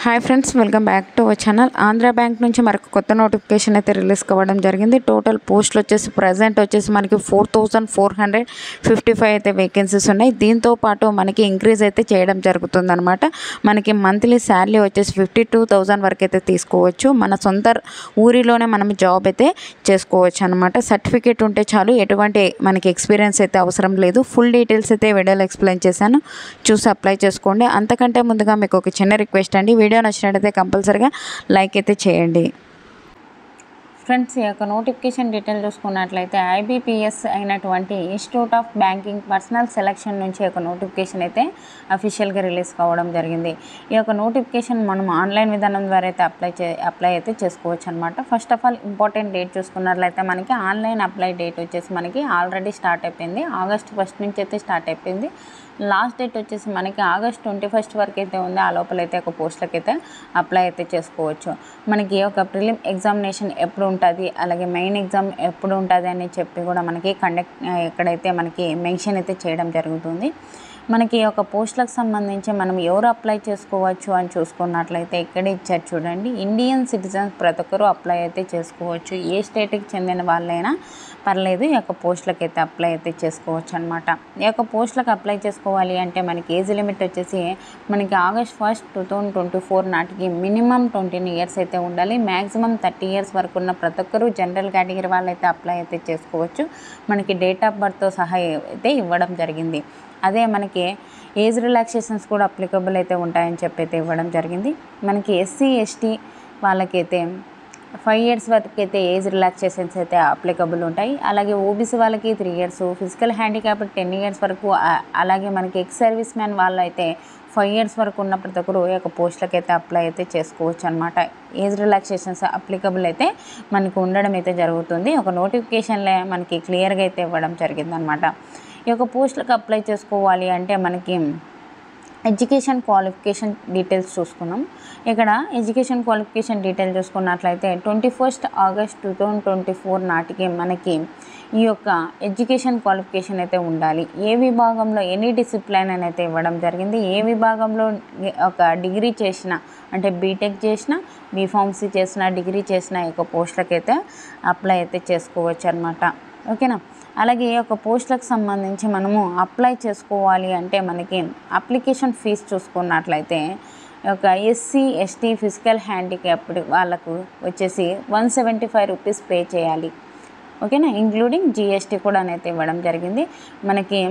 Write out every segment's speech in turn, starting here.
Hi friends, welcome back to our channel. Andhra bank నుంచి మనకు కొత్త నోటిఫికేషన్ అయితే రిలీజ్ కావడం జరిగింది. టోటల్ పోస్టులు వచ్చేసి ప్రజెంట్ వచ్చేసి మనకి 4455 అయితే వేకెన్సీస్ ఉన్నాయి. దీంతో పాటు మనకి ఇంక్రీజ్ అయితే చేయడం జరుగుతుందన్నమాట. మనకి మంత్లీ శాలరీ వచ్చేసి 52,000 వరకు అయితే తీసుకోవచ్చు. మన సొంత ఊరిలోనే మనం జాబ్ అయితే చేసుకోవచ్చు అనమాట. సర్టిఫికేట్ ఉంటే చాలు, ఎటువంటి మనకి ఎక్స్పీరియన్స్ అయితే అవసరం లేదు. ఫుల్ డీటెయిల్స్ అయితే వీడియోలో ఎక్స్ప్లెయిన్ చేశాను, చూసి అప్లై చేసుకోండి. అంతకంటే ముందుగా మీకు ఒక చిన్న రిక్వెస్ట్ అండి, వీడియో నచ్చినట్లయితే కంపల్సరీగా లైక్ అయితే చేయండి. ఫ్రెండ్స్, ఈ యొక్క నోటిఫికేషన్ డీటెయిల్ చూసుకున్నట్లయితే IBPS అయినటువంటి institute of banking personal selection నుంచి ఒక నోటిఫికేషన్ అయితే అఫీషియల్గా రిలీజ్ కావడం జరిగింది. ఈ యొక్క నోటిఫికేషన్ మనం ఆన్లైన్ విధానం ద్వారా అయితే అప్లై అయితే చేసుకోవచ్చు అనమాట. First of all important date చూసుకున్నట్లయితే మనకి ఆన్లైన్ అప్లై డేట్ వచ్చేసి మనకి ఆల్రెడీ స్టార్ట్ అయిపోయింది. ఆగస్ట్ 1 నుంచి అయితే స్టార్ట్ అయిపోయింది. లాస్ట్ డేట్ వచ్చేసి మనకి ఆగస్ట్ 21 వరకు అయితే ఉంది. ఆ లోపలైతే ఒక పోస్టులకి అయితే అప్లై అయితే చేసుకోవచ్చు. మనకి ఒక ప్రిలిమ్ ఎగ్జామినేషన్ ఎప్పుడు ఉంటుంది, అలాగే మెయిన్ ఎగ్జామ్ ఎప్పుడు ఉంటుంది అని చెప్పి కూడా మనకి ఎక్కడైతే మనకి మెన్షన్ అయితే చేయడం జరుగుతుంది. మనకి ఒక పోస్టులకు సంబంధించి మనం ఎవరు అప్లై చేసుకోవచ్చు అని చూసుకున్నట్లయితే ఇక్కడ ఇచ్చారు చూడండి. ఇండియన్ సిటిజన్స్ ప్రతి ఒక్కరు అప్లై అయితే చేసుకోవచ్చు. ఏ స్టేట్కి చెందిన వాళ్ళైనా పర్లేదు, ఈ యొక్క పోస్టులకు అయితే అప్లై అయితే చేసుకోవచ్చు అనమాట. ఈ యొక్క పోస్టులకు అప్లై చేసుకోవాలి అంటే మనకి ఏజ్ లిమిట్ వచ్చేసి మనకి ఆగస్ట్ 1, 2024 నాటికి మినిమం 20 ఇయర్స్ అయితే ఉండాలి. మ్యాక్సిమం 30 ఇయర్స్ వరకు ఉన్న ప్రతి ఒక్కరు జనరల్ కేటగిరీ వాళ్ళు అయితే అప్లై అయితే చేసుకోవచ్చు. మనకి డేట్ ఆఫ్ బర్త్తో సహా అయితే ఇవ్వడం జరిగింది. అదే మనకి ఏజ్ రిలాక్సేషన్స్ కూడా అప్లికబుల్ అయితే ఉంటాయని చెప్పి అయితే ఇవ్వడం జరిగింది. మనకి SC ST వాళ్ళకైతే 5 ఇయర్స్ వరకు అయితే ఏజ్ రిలాక్సేషన్స్ అయితే అప్లికబుల్ ఉంటాయి. అలాగే OBC వాళ్ళకి 3 ఇయర్స్, ఫిజికల్ హ్యాండిక్యాప్ 10 ఇయర్స్ వరకు, అలాగే మనకి ఎక్స్ సర్వీస్ మ్యాన్ వాళ్ళు అయితే 5 ఇయర్స్ వరకు ఉన్న ప్రతి ఒక్కరు ఈ యొక్క పోస్టులకు అయితే అప్లై అయితే చేసుకోవచ్చు అనమాట. ఏజ్ రిలాక్సేషన్స్ అప్లికబుల్ అయితే మనకు ఉండడం అయితే జరుగుతుంది. ఒక నోటిఫికేషన్లో మనకి క్లియర్గా అయితే ఇవ్వడం జరిగిందనమాట. ఈ యొక్క పోస్టులకు అప్లై చేసుకోవాలి అంటే మనకి ఎడ్యుకేషన్ క్వాలిఫికేషన్ డీటెయిల్స్ చూసుకున్నాం. ఇక్కడ ఎడ్యుకేషన్ క్వాలిఫికేషన్ డీటెయిల్ చూసుకున్నట్లయితే 21 ఆగస్ట్ 2024 నాటికి మనకి ఈ యొక్క ఎడ్యుకేషన్ క్వాలిఫికేషన్ అయితే ఉండాలి. ఏ విభాగంలో ఎనీ డిసిప్లైన్ అని అయితే ఇవ్వడం జరిగింది. ఏ విభాగంలో ఒక డిగ్రీ చేసిన అంటే బీటెక్ చేసిన, బీఫార్మసీ చేసిన, డిగ్రీ చేసిన ఈ యొక్క పోస్టులకు అయితే అప్లై అయితే చేసుకోవచ్చు అనమాట. ఓకేనా. అలాగే ఈ యొక్క పోస్టులకు సంబంధించి మనము అప్లై చేసుకోవాలి అంటే మనకి అప్లికేషన్ ఫీజు చూసుకున్నట్లయితే ఒక SC ST ఫిజికల్ హ్యాండిక్యాప్డ్ వాళ్ళకు వచ్చేసి 175 రూపీస్ పే చేయాలి. ఓకేనా. ఇంక్లూడింగ్ GST కూడా అయితే ఇవ్వడం జరిగింది. మనకి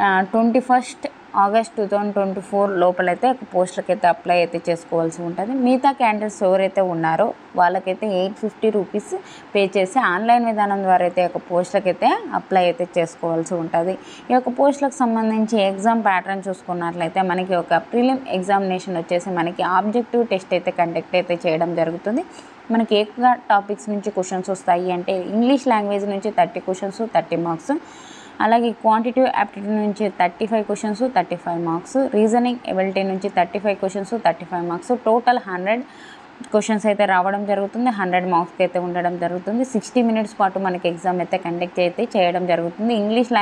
21 ఆగస్ట్ 2024 లోపలైతే పోస్టులకి అయితే అప్లై అయితే చేసుకోవాల్సి ఉంటుంది. మిగతా క్యాండిడేట్స్ ఎవరైతే ఉన్నారో వాళ్ళకైతే 850 రూపీస్ పే చేసి ఆన్లైన్ విధానం ద్వారా అయితే ఒక పోస్టులకి అయితే అప్లై అయితే చేసుకోవాల్సి ఉంటుంది. ఈ యొక్క పోస్టులకు సంబంధించి ఎగ్జామ్ ప్యాటర్న్ చూసుకున్నట్లయితే మనకి ఒక ప్రిలిమ్ ఎగ్జామినేషన్ వచ్చేసి మనకి ఆబ్జెక్టివ్ టెస్ట్ అయితే కండక్ట్ అయితే చేయడం జరుగుతుంది. మనకి ఏ టాపిక్స్ నుంచి క్వశ్చన్స్ వస్తాయి అంటే ఇంగ్లీష్ లాంగ్వేజ్ నుంచి 30 క్వశ్చన్స్ 30 మార్క్స్, అలాగే క్వాంటిటివ్ యాప్టిట్యూడ్ నుంచి 35 క్వశ్చన్స్ 35 మార్క్స్, రీజనింగ్ ఎబిలిటీ నుంచి 35 క్వశ్చన్స్ 35 మార్క్స్, టోటల్ 100 క్వశ్చన్స్ అయితే రావడం జరుగుతుంది. 100 మార్క్స్కి అయితే ఉండడం జరుగుతుంది. 60 మినిట్స్ పాటు మనకి ఎగ్జామ్ అయితే కండక్ట్ అయితే చేయడం జరుగుతుంది. ఇంగ్లీష్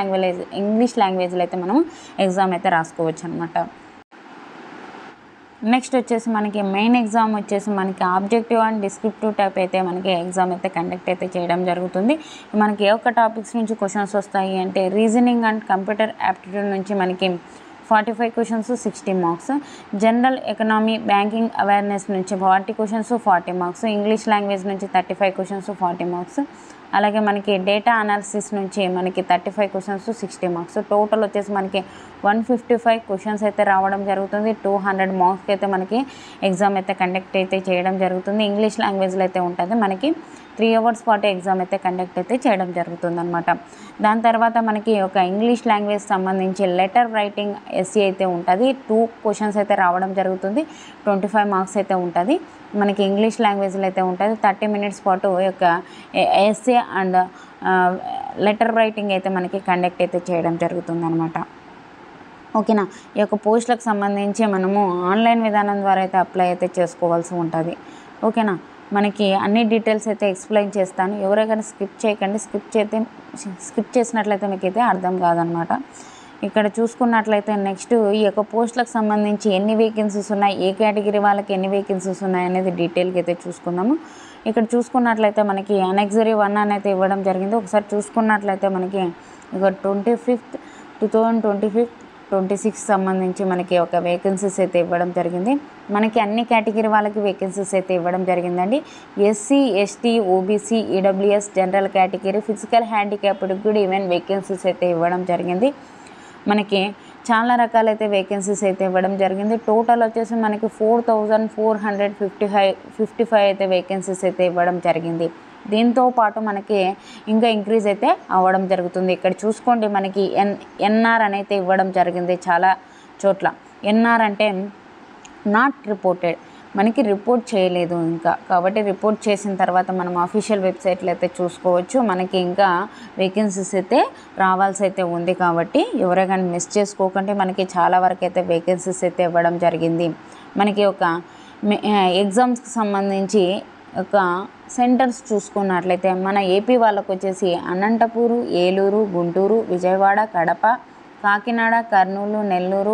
లాంగ్వేజ్లో అయితే మనం ఎగ్జామ్ అయితే రాసుకోవచ్చు అనమాట. నెక్స్ట్ వచ్చేసి మనకి మెయిన్ ఎగ్జామ్ వచ్చేసి మనకి ఆబ్జెక్టివ్ అండ్ డిస్క్రిప్టివ్ టైప్ అయితే మనకి ఎగ్జామ్ అయితే కండక్ట్ అయితే చేయడం జరుగుతుంది. మనకి ఏ ఒక్క టాపిక్స్ నుంచి క్వశ్చన్స్ వస్తాయి అంటే రీజనింగ్ అండ్ కంప్యూటర్ యాప్టిట్యూడ్ నుంచి మనకి 45 questions 60 marks, general economy banking awareness నుంచి 40 క్వశ్చన్స్ 40 మార్క్స్, ఇంగ్లీష్ లాంగ్వేజ్ నుంచి 35 క్వశ్చన్స్ 40 మార్క్స్, అలాగే మనకి డేటా అనాలిసిస్ నుంచి మనకి 35 క్వశ్చన్స్ 60 మార్క్స్, టోటల్ వచ్చేసి మనకి 155 క్వశ్చన్స్ అయితే రావడం జరుగుతుంది. 200 మార్క్స్కి అయితే మనకి ఎగ్జామ్ అయితే కండక్ట్ అయితే చేయడం జరుగుతుంది. ఇంగ్లీష్ లాంగ్వేజ్లో అయితే ఉంటుంది. మనకి 3 అవర్స్ పాటు ఎగ్జామ్ అయితే కండక్ట్ అయితే చేయడం జరుగుతుంది అనమాట. దాని తర్వాత మనకి ఒక ఇంగ్లీష్ లాంగ్వేజ్ సంబంధించి లెటర్ రైటింగ్ SC అయితే ఉంటుంది. 2 క్వశ్చన్స్ అయితే రావడం జరుగుతుంది. 25 మార్క్స్ అయితే ఉంటుంది. మనకి ఇంగ్లీష్ లాంగ్వేజ్లో అయితే ఉంటుంది. 30 మినిట్స్ పాటు ఈ యొక్క ఎస్ఏ అండ్ లెటర్ రైటింగ్ అయితే మనకి కండక్ట్ అయితే చేయడం జరుగుతుంది అనమాట. ఓకేనా. ఈ యొక్క పోస్టులకు సంబంధించి మనము ఆన్లైన్ విధానం ద్వారా అయితే అప్లై అయితే చేసుకోవాల్సి ఉంటుంది. ఓకేనా. మనకి అన్ని డీటెయిల్స్ అయితే ఎక్స్ప్లెయిన్ చేస్తాను. ఎవరైనా స్కిప్ చేయకండి. స్కిప్ చేసినట్లయితే మీకు అయితే అర్థం కాదనమాట. ఇక్కడ చూసుకున్నట్లయితే నెక్స్ట్ ఈ యొక్క పోస్టులకు సంబంధించి ఎన్ని వేకెన్సీస్ ఉన్నాయి, ఏ కేటగిరీ వాళ్ళకి ఎన్ని వేకెన్సీస్ ఉన్నాయి అనేది డీటెయిల్గా అయితే చూసుకుందాము. ఇక్కడ చూసుకున్నట్లయితే మనకి అనెక్సరీ 1 అనేది ఇవ్వడం జరిగింది. ఒకసారి చూసుకున్నట్లయితే మనకి ఇక 25th 2025-26 సంబంధించి మనకి ఒక వేకెన్సీస్ అయితే ఇవ్వడం జరిగింది. మనకి అన్ని కేటగిరీ వాళ్ళకి వేకెన్సీస్ అయితే ఇవ్వడం జరిగిందండి. SC, ST, OBC, EWS, general category, physical handicapped కూడా ఈవెన్ వేకెన్సీస్ అయితే ఇవ్వడం జరిగింది. మనకి చాలా రకాలైతే వేకెన్సీస్ అయితే ఇవ్వడం జరిగింది. టోటల్ వచ్చేసి మనకి 4455 అయితే వేకెన్సీస్ అయితే ఇవ్వడం జరిగింది. దీంతో పాటు మనకి ఇంకా ఇంక్రీజ్ అయితే అవ్వడం జరుగుతుంది. ఇక్కడ చూసుకోండి మనకి ఎన్ఆర్ అనేది ఇవ్వడం జరిగింది చాలా చోట్ల. ఎన్ఆర్ అంటే నాట్ రిపోర్టెడ్, మనకి రిపోర్ట్ చేయలేదు ఇంకా, కాబట్టి రిపోర్ట్ చేసిన తర్వాత మనం అఫీషియల్ వెబ్సైట్లో అయితే చూసుకోవచ్చు. మనకి ఇంకా వేకెన్సీస్ అయితే రావాల్సి అయితే ఉంది, కాబట్టి ఎవరే కానీ మిస్ చేసుకోకండి. మనకి చాలా వరకు అయితే వేకెన్సీస్ అయితే ఇవ్వడం జరిగింది. మనకి ఒక ఎగ్జామ్స్కి సంబంధించి ఒక సెంటర్స్ చూసుకున్నట్లయితే మన ఏపీ వాళ్ళకు వచ్చేసి అనంతపూరు, ఏలూరు, గుంటూరు, విజయవాడ, కడప, కాకినాడ, కర్నూలు, నెల్లూరు,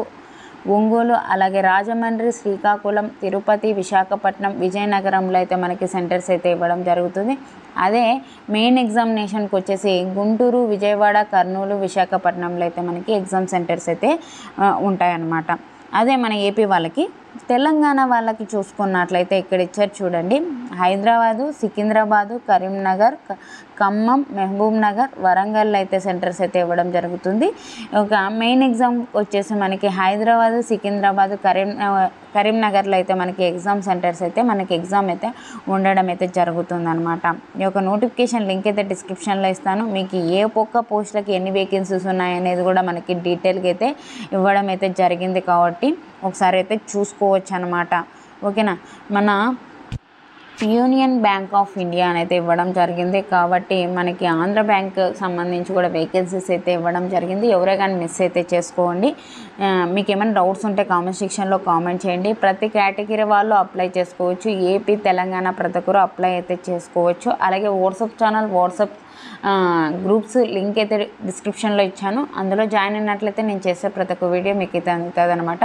ఒంగోలు, అలాగే రాజమండ్రి, శ్రీకాకుళం, తిరుపతి, విశాఖపట్నం, విజయనగరంలో అయితే మనకి సెంటర్స్ అయితే ఇవ్వడం జరుగుతుంది. అదే మెయిన్ ఎగ్జామినేషన్కి వచ్చేసి గుంటూరు, విజయవాడ, కర్నూలు, విశాఖపట్నంలో అయితే మనకి ఎగ్జామ్ సెంటర్స్ అయితే ఉంటాయన్నమాట. అదే మన ఏపీ వాళ్ళకి. తెలంగాణ వాళ్ళకి చూసుకున్నట్లయితే ఇక్కడ ఇచ్చారు చూడండి, హైదరాబాదు, సికింద్రాబాదు, కరీంనగర్, ఖమ్మం, మహబూబ్ నగర్, వరంగల్ అయితే సెంటర్స్ అయితే ఇవ్వడం జరుగుతుంది. ఒక మెయిన్ ఎగ్జామ్ వచ్చేసి మనకి హైదరాబాదు, సికింద్రాబాదు, కరీంనగర్లో అయితే మనకి ఎగ్జామ్ సెంటర్స్ అయితే మనకి ఎగ్జామ్ అయితే ఉండడం అయితే జరుగుతుందన్నమాట. ఈ యొక్క నోటిఫికేషన్ లింక్ అయితే డిస్క్రిప్షన్లో ఇస్తాను. మీకు ఏ ఒక్క పోస్టులకి ఎన్ని వేకెన్సీస్ ఉన్నాయనేది కూడా మనకి డీటెయిల్గా అయితే ఇవ్వడం అయితే జరిగింది, కాబట్టి ఒకసారి అయితే చూసుకోవచ్చు అన్నమాట. ఓకేనా. మన యూనియన్ బ్యాంక్ ఆఫ్ ఇండియా అనేది ఇవ్వడం జరిగింది, కాబట్టి మనకి ఆంధ్ర బ్యాంక్ సంబంధించి కూడా వేకెన్సీస్ అయితే ఇవ్వడం జరిగింది. ఎవరే కానీ మిస్ అయితే చేసుకోండి. మీకు ఏమైనా డౌట్స్ ఉంటే కామెంట్ సెక్షన్లో కామెంట్ చేయండి. ప్రతి కేటగిరీ వాళ్ళు అప్లై చేసుకోవచ్చు. ఏపీ, తెలంగాణ ప్రతి ఒక్కరు అప్లై అయితే చేసుకోవచ్చు. అలాగే WhatsApp channel, WhatsApp groups link అయితే డిస్క్రిప్షన్లో ఇచ్చాను. అందులో జాయిన్ అయినట్లయితే నేను చేసే ప్రతి ఒక్క వీడియో మీకు అయితే అందుతుంది అనమాట.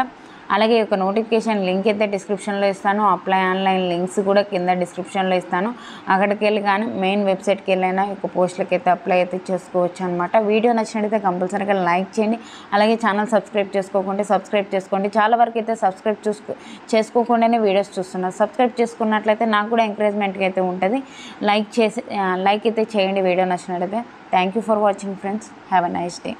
అలాగే ఒక నోటిఫికేషన్ లింక్ అయితే డిస్క్రిప్షన్లో ఇస్తాను. అప్లై ఆన్లైన్ లింక్స్ కూడా కింద డిస్క్రిప్షన్లో ఇస్తాను. అక్కడికి వెళ్ళి కానీ మెయిన్ వెబ్సైట్కి వెళ్ళైనా ఒక పోస్టులకి అయితే అప్లై అయితే చేసుకోవచ్చు అనమాట. వీడియో నచ్చినట్టయితే కంపల్సరీగా లైక్ చేయండి. అలాగే ఛానల్ సబ్స్క్రైబ్ చేసుకోకుంటే సబ్స్క్రైబ్ చేసుకోండి. చాలా వరకు అయితే సబ్స్క్రైబ్ చేసుకోకుండానే వీడియోస్ చూస్తున్నారు. సబ్స్క్రైబ్ చేసుకున్నట్లయితే నాకు కూడా ఎంకరేజ్మెంట్గా అయితే ఉంటుంది. లైక్ అయితే చేయండి వీడియో నచ్చినట్టయితే. Thank you for watching friends. Have a nice day.